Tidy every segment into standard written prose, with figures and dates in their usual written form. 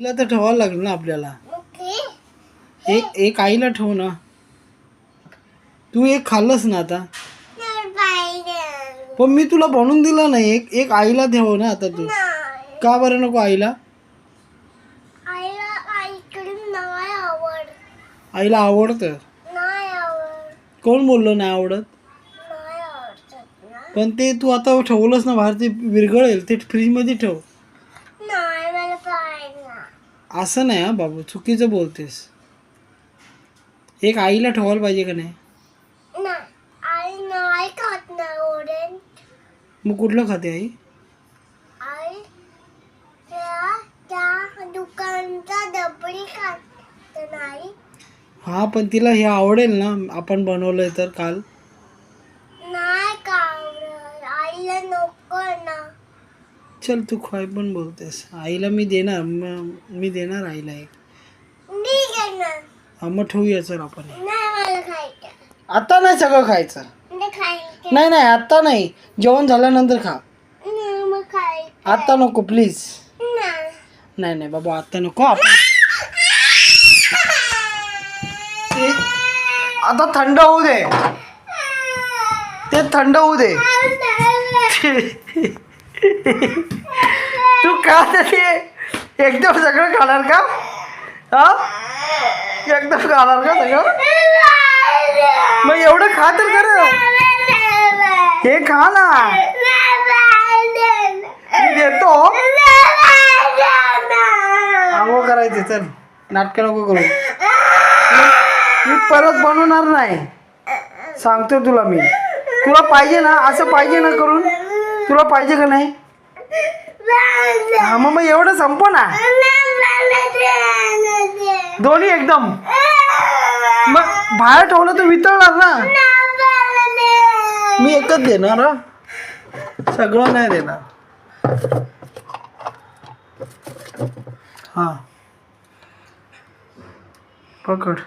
तिला तर ठेवावं लागेल ना आपल्याला. एक आईला ठेव ना. तू एक खाल्लंस ना आता. पण मी तुला बनवून दिला नाही. एक आईला ठेव ना आता तू. का बरं नको आईला? आईला आवडतं. कोण बोललो नाही आवडत? पण ते तू आता ठेवलंस ना बाहेर, ते विरघळेल. ते फ्रीजमध्ये ठेव. असं नाही हा बाबू, चुकीचं बोलतेस. एक आईला ठेवायला पाहिजे का नाही? मग कुठलं खाते आई? हा पण तिला हे आवडेल ना आपण बनवलंय तर काल. चल तू काय पण बोलतेस. आईला मी देणार. मी देणार आईला एक. हा मग ठेवूया चल आपण. आता नाही सगळं खायचं. नाही नाही आता नाही, जेवण झाल्यानंतर खा. आता नको प्लीज. नाही नाही बाबा आता नको. आपण आता थंड होऊ दे. ते थंड होऊ दे. तू का ते एकदम सगळं खाणार का? हा एकदम खाणार का सगळं? मग एवढं खा तर खरं. हे खा ना. मी देतो. आंघोळ करायचे चल. नाटकं नको करू. मी परत बनवणार नाही सांगतो तुला मी. तुला पाहिजे ना असं पाहिजे ना करून? तुला पाहिजे का नाही? हा मग एवढं संपव ना. दोन्ही एकदम. मग बाहेर ठेवलं तर वितळणार ना. मी एकच देणार हा, सगळं नाही देणार. हा पकड.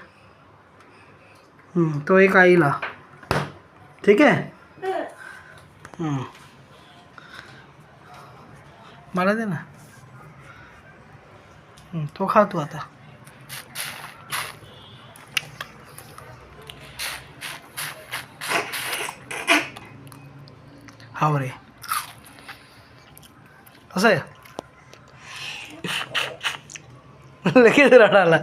तो एक आईला. ठीक आहे. मला दे ना. तो खा तू आता. हा रे असं आहे. लगेच रडायला.